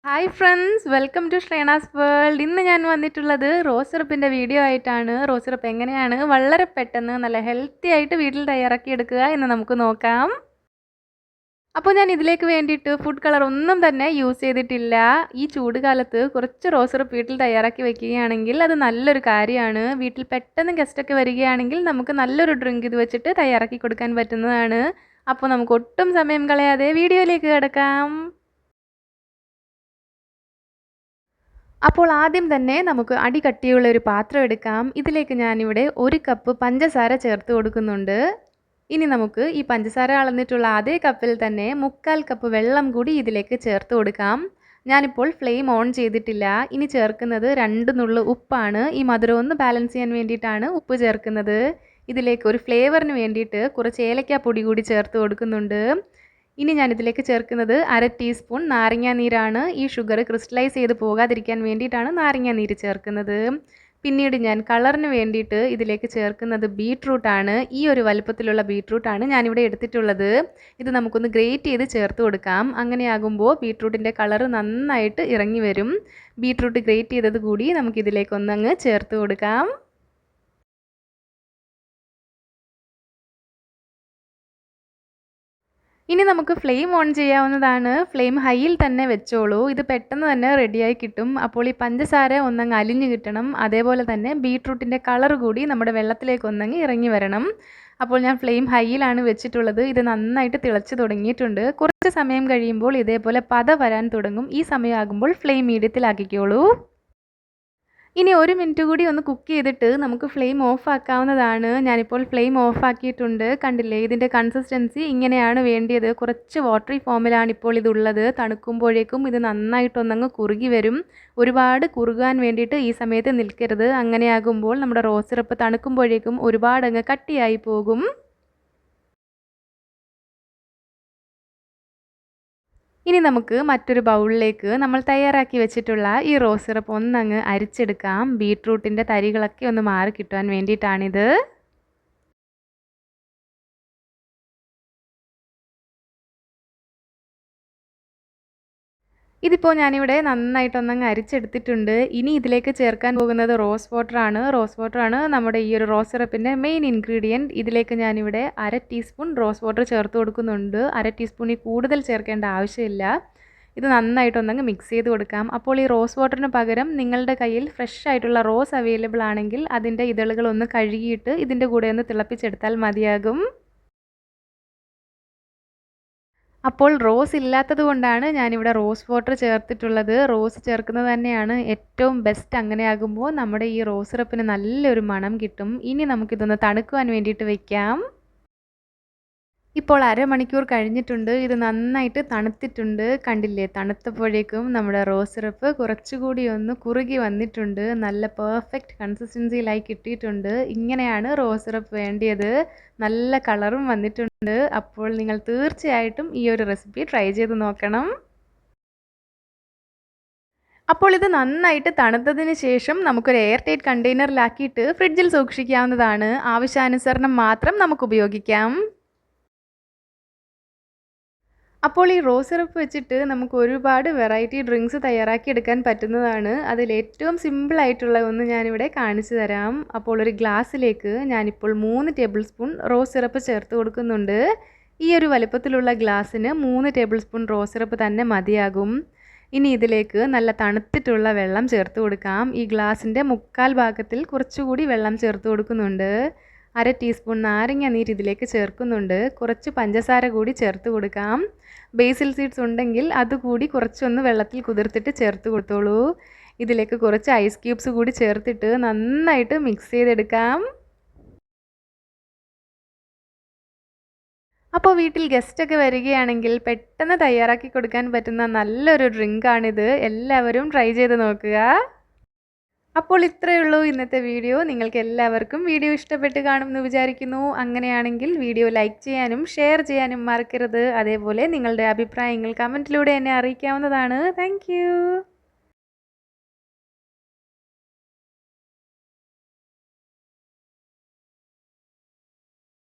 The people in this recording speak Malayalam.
Hi friends, welcome to Shrena's world. ഇന്ന് ഞാൻ വന്നിട്ടുള്ളത് റോസ് സിറപ്പിൻ്റെ വീഡിയോ ആയിട്ടാണ്. റോസ് സിറപ്പ് എങ്ങനെയാണ് വളരെ പെട്ടെന്ന് നല്ല ഹെൽത്തി ആയിട്ട് വീട്ടിൽ തയ്യാറാക്കി എടുക്കുക എന്ന് നമുക്ക് നോക്കാം. അപ്പോൾ ഞാൻ ഇതിലേക്ക് വേണ്ടിയിട്ട് ഫുഡ് കളർ ഒന്നും തന്നെ യൂസ് ചെയ്തിട്ടില്ല. ഈ ചൂട് കാലത്ത് കുറച്ച് റോസ് സിറപ്പ് വീട്ടിൽ തയ്യാറാക്കി വെക്കുകയാണെങ്കിൽ അത് നല്ലൊരു കാര്യമാണ്. വീട്ടിൽ പെട്ടെന്ന് ഗസ്റ്റൊക്കെ വരികയാണെങ്കിൽ നമുക്ക് നല്ലൊരു ഡ്രിങ്ക് ഇത് വെച്ചിട്ട് തയ്യാറാക്കി കൊടുക്കാൻ പറ്റുന്നതാണ്. അപ്പോൾ നമുക്ക് ഒട്ടും സമയം കളയാതെ വീഡിയോയിലേക്ക് കിടക്കാം. അപ്പോൾ ആദ്യം തന്നെ നമുക്ക് അടികട്ടിയുള്ള ഒരു പാത്രം എടുക്കാം. ഇതിലേക്ക് ഞാനിവിടെ 1 കപ്പ് പഞ്ചസാര ചേർത്ത് കൊടുക്കുന്നുണ്ട്. ഇനി നമുക്ക് ഈ പഞ്ചസാര അളന്നിട്ടുള്ള അതേ കപ്പിൽ തന്നെ 1/4 കപ്പ് വെള്ളം കൂടി ഇതിലേക്ക് ചേർത്ത് കൊടുക്കാം. ഞാനിപ്പോൾ ഫ്ലെയിം ഓൺ ചെയ്തിട്ടില്ല. ഇനി ചേർക്കുന്നത് 2 നുള്ളു ഉപ്പാണ്. ഈ മധുരം ഒന്ന് ബാലൻസ് ചെയ്യാൻ വേണ്ടിയിട്ടാണ് ഉപ്പ് ചേർക്കുന്നത്. ഇതിലേക്ക് ഒരു ഫ്ലേവറിന് വേണ്ടിയിട്ട് കുറച്ച് ഏലക്കാപ്പൊടി കൂടി ചേർത്ത് കൊടുക്കുന്നുണ്ട്. ഇനി ഞാനിതിലേക്ക് ചേർക്കുന്നത് 1/2 ടീസ്പൂൺ നാരങ്ങാനീരാണ്. ഈ ഷുഗർ ക്രിസ്റ്റലൈസ് ചെയ്ത് പോകാതിരിക്കാൻ വേണ്ടിയിട്ടാണ് നാരങ്ങാനീര് ചേർക്കുന്നത്. പിന്നീട് ഞാൻ കളറിന് വേണ്ടിയിട്ട് ഇതിലേക്ക് ചേർക്കുന്നത് ബീട്രൂട്ടാണ്. ഈ ഒരു വലുപ്പത്തിലുള്ള ബീട്രൂട്ടാണ് ഞാനിവിടെ എടുത്തിട്ടുള്ളത്. ഇത് നമുക്കൊന്ന് ഗ്രേറ്റ് ചെയ്ത് ചേർത്ത് കൊടുക്കാം. അങ്ങനെയാകുമ്പോൾ ബീട്രൂട്ടിൻ്റെ കളറ് നന്നായിട്ട് ഇറങ്ങി വരും. ബീട്രൂട്ട് ഗ്രേറ്റ് ചെയ്തത് കൂടി നമുക്കിതിലേക്കൊന്നങ്ങ് ചേർത്ത് കൊടുക്കാം. ഇനി നമുക്ക് ഫ്ലെയിം ഓൺ ചെയ്യാവുന്നതാണ്. ഫ്ലെയിം ഹൈയിൽ തന്നെ വെച്ചോളൂ. ഇത് പെട്ടെന്ന് തന്നെ റെഡിയായി കിട്ടും. അപ്പോൾ ഈ പഞ്ചസാര ഒന്നങ്ങ് അലിഞ്ഞ് കിട്ടണം. അതേപോലെ തന്നെ ബീട്രൂട്ടിൻ്റെ കളർ കൂടി നമ്മുടെ വെള്ളത്തിലേക്ക് ഒന്നങ്ങ് ഇറങ്ങി വരണം. അപ്പോൾ ഞാൻ ഫ്ലെയിം ഹൈയിലാണ് വെച്ചിട്ടുള്ളത്. ഇത് നന്നായിട്ട് തിളച്ച് തുടങ്ങിയിട്ടുണ്ട്. കുറച്ച് സമയം കഴിയുമ്പോൾ ഇതേപോലെ പത വരാൻ തുടങ്ങും. ഈ സമയമാകുമ്പോൾ ഫ്ലെയിം മീഡിയത്തിലാക്കിക്കോളൂ. ഇനി 1 മിനിറ്റ് കൂടി ഒന്ന് കുക്ക് ചെയ്തിട്ട് നമുക്ക് ഫ്ലെയിം ഓഫ് ആക്കാവുന്നതാണ്. ഞാനിപ്പോൾ ഫ്ലെയിം ഓഫ് ആക്കിയിട്ടുണ്ട്. കണ്ടില്ലേ, ഇതിൻ്റെ കൺസിസ്റ്റൻസി ഇങ്ങനെയാണ് വേണ്ടിയത്. കുറച്ച് വാട്ടറി ഫോമിലാണ് ഇപ്പോൾ ഇതുള്ളത്. തണുക്കുമ്പോഴേക്കും ഇത് നന്നായിട്ടൊന്നങ്ങ് കുറുകി വരും. ഒരുപാട് കുറുകാൻ വേണ്ടിയിട്ട് ഈ സമയത്ത് നിൽക്കരുത്. അങ്ങനെയാകുമ്പോൾ നമ്മുടെ റോസ് സിറപ്പ് തണുക്കുമ്പോഴേക്കും ഒരുപാടങ്ങ് കട്ടിയായി പോകും. ഇനി നമുക്ക് മറ്റൊരു ബൗളിലേക്ക് നമ്മൾ തയ്യാറാക്കി വെച്ചിട്ടുള്ള ഈ റോസ് സിറപ്പ് ഒന്നങ്ങ് അരിച്ചെടുക്കാം. ബീട്രൂട്ടിൻ്റെ തരികളൊക്കെ ഒന്ന് മാറി കിട്ടാൻ വേണ്ടിയിട്ടാണിത്. ഇതിപ്പോൾ ഞാനിവിടെ നന്നായിട്ടൊന്നങ്ങ് അരിച്ചെടുത്തിട്ടുണ്ട്. ഇനി ഇതിലേക്ക് ചേർക്കാൻ പോകുന്നത് റോസ് വാട്ടറാണ് നമ്മുടെ ഈ ഒരു റോസ് സിറപ്പിൻ്റെ മെയിൻ ഇൻഗ്രീഡിയൻറ്റ്. ഇതിലേക്ക് ഞാനിവിടെ 1/2 ടീസ്പൂൺ റോസ് വാട്ടർ ചേർത്ത് കൊടുക്കുന്നുണ്ട്. 1/2 ടീസ്പൂണിൽ കൂടുതൽ ചേർക്കേണ്ട ആവശ്യമില്ല. ഇത് നന്നായിട്ടൊന്നങ്ങ് മിക്സ് ചെയ്ത് കൊടുക്കാം. അപ്പോൾ ഈ റോസ് വാട്ടറിന് പകരം നിങ്ങളുടെ കയ്യിൽ ഫ്രഷ് ആയിട്ടുള്ള റോസ് അവൈലബിൾ ആണെങ്കിൽ അതിൻ്റെ ഇതളുകളൊന്ന് കഴുകിയിട്ട് ഇതിൻ്റെ കൂടെ ഒന്ന് തിളപ്പിച്ചെടുത്താൽ മതിയാകും. അപ്പോൾ റോസ് ഇല്ലാത്തത് കൊണ്ടാണ് ഞാനിവിടെ റോസ് വാട്ടർ ചേർത്തിട്ടുള്ളത്. റോസ് ചേർക്കുന്നത് തന്നെയാണ് ഏറ്റവും ബെസ്റ്റ്. അങ്ങനെയാകുമ്പോൾ നമ്മുടെ ഈ റോസ് സിറപ്പിന് നല്ലൊരു മണം കിട്ടും. ഇനി നമുക്കിതൊന്ന് തണുക്കുവാൻ വേണ്ടിയിട്ട് വെക്കാം. ഇപ്പോൾ അരമണിക്കൂർ കഴിഞ്ഞിട്ടുണ്ട്. ഇത് നന്നായിട്ട് തണുത്തിട്ടുണ്ട്. കണ്ടില്ലേ, തണുത്തപ്പോഴേക്കും നമ്മുടെ റോസ് സിറപ്പ് കുറച്ചുകൂടി ഒന്ന് കുറുകി വന്നിട്ടുണ്ട്. നല്ല പെർഫെക്റ്റ് കൺസിസ്റ്റൻസിയിലായി കിട്ടിയിട്ടുണ്ട്. ഇങ്ങനെയാണ് റോസ് സിറപ്പ് വേണ്ടിയത്. നല്ല കളറും വന്നിട്ടുണ്ട്. അപ്പോൾ നിങ്ങൾ തീർച്ചയായിട്ടും ഈ ഒരു റെസിപ്പി ട്രൈ ചെയ്ത് നോക്കണം. അപ്പോൾ ഇത് നന്നായിട്ട് തണുത്തതിന് ശേഷം നമുക്കൊരു എയർ ടൈറ്റ് കണ്ടെയ്നറിലാക്കിയിട്ട് ഫ്രിഡ്ജിൽ സൂക്ഷിക്കാവുന്നതാണ്. ആവശ്യാനുസരണം മാത്രം നമുക്ക് ഉപയോഗിക്കാം. അപ്പോൾ ഈ റോസ് സിറപ്പ് വെച്ചിട്ട് നമുക്ക് ഒരുപാട് വെറൈറ്റി ഡ്രിങ്ക്സ് തയ്യാറാക്കി എടുക്കാൻ പറ്റുന്നതാണ്. അതിലേറ്റവും സിമ്പിളായിട്ടുള്ള ഒന്ന് ഞാനിവിടെ കാണിച്ചു തരാം. അപ്പോൾ ഒരു ഗ്ലാസ്സിലേക്ക് ഞാനിപ്പോൾ 3 ടേബിൾ സ്പൂൺ റോസ് സിറപ്പ് ചേർത്ത് കൊടുക്കുന്നുണ്ട്. ഈ ഒരു വലുപ്പത്തിലുള്ള ഗ്ലാസ്സിന് 3 ടേബിൾ സ്പൂൺ റോസ് സിറപ്പ് തന്നെ മതിയാകും. ഇനി ഇതിലേക്ക് നല്ല തണുത്തിട്ടുള്ള വെള്ളം ചേർത്ത് കൊടുക്കാം. ഈ ഗ്ലാസിൻ്റെ 1/4 ഭാഗത്തിൽ കുറച്ചുകൂടി വെള്ളം ചേർത്ത് കൊടുക്കുന്നുണ്ട്. 1/2 ടീസ്പൂൺ നാരങ്ങ നീര് ഇതിലേക്ക് ചേർക്കുന്നുണ്ട്. കുറച്ച് പഞ്ചസാര കൂടി ചേർത്ത് കൊടുക്കാം. ബേസിൽ സീഡ്സ് ഉണ്ടെങ്കിൽ അതുകൂടി കുറച്ചൊന്ന് വെള്ളത്തിൽ കുതിർത്തിട്ട് ചേർത്ത് കൊടുത്തോളൂ. ഇതിലേക്ക് കുറച്ച് ഐസ് ക്യൂബ്സ് കൂടി ചേർത്തിട്ട് നന്നായിട്ട് മിക്സ് ചെയ്തെടുക്കാം. അപ്പോൾ വീട്ടിൽ ഗസ്റ്റൊക്കെ വരികയാണെങ്കിൽ പെട്ടെന്ന് തയ്യാറാക്കി കൊടുക്കാൻ പറ്റുന്ന നല്ലൊരു ഡ്രിങ്കാണിത്. എല്ലാവരും ട്രൈ ചെയ്ത് നോക്കുക. അപ്പോൾ ഇത്രയേ ഉള്ളൂ ഇന്നത്തെ വീഡിയോ. നിങ്ങൾക്ക് എല്ലാവർക്കും വീഡിയോ ഇഷ്ടപ്പെട്ട് കാണുമെന്ന് വിചാരിക്കുന്നു. അങ്ങനെയാണെങ്കിൽ വീഡിയോ ലൈക്ക് ചെയ്യാനും ഷെയർ ചെയ്യാനും മറക്കരുത്. അതേപോലെ നിങ്ങളുടെ അഭിപ്രായങ്ങൾ കമൻറ്റിലൂടെ എന്നെ അറിയിക്കാവുന്നതാണ്. താങ്ക്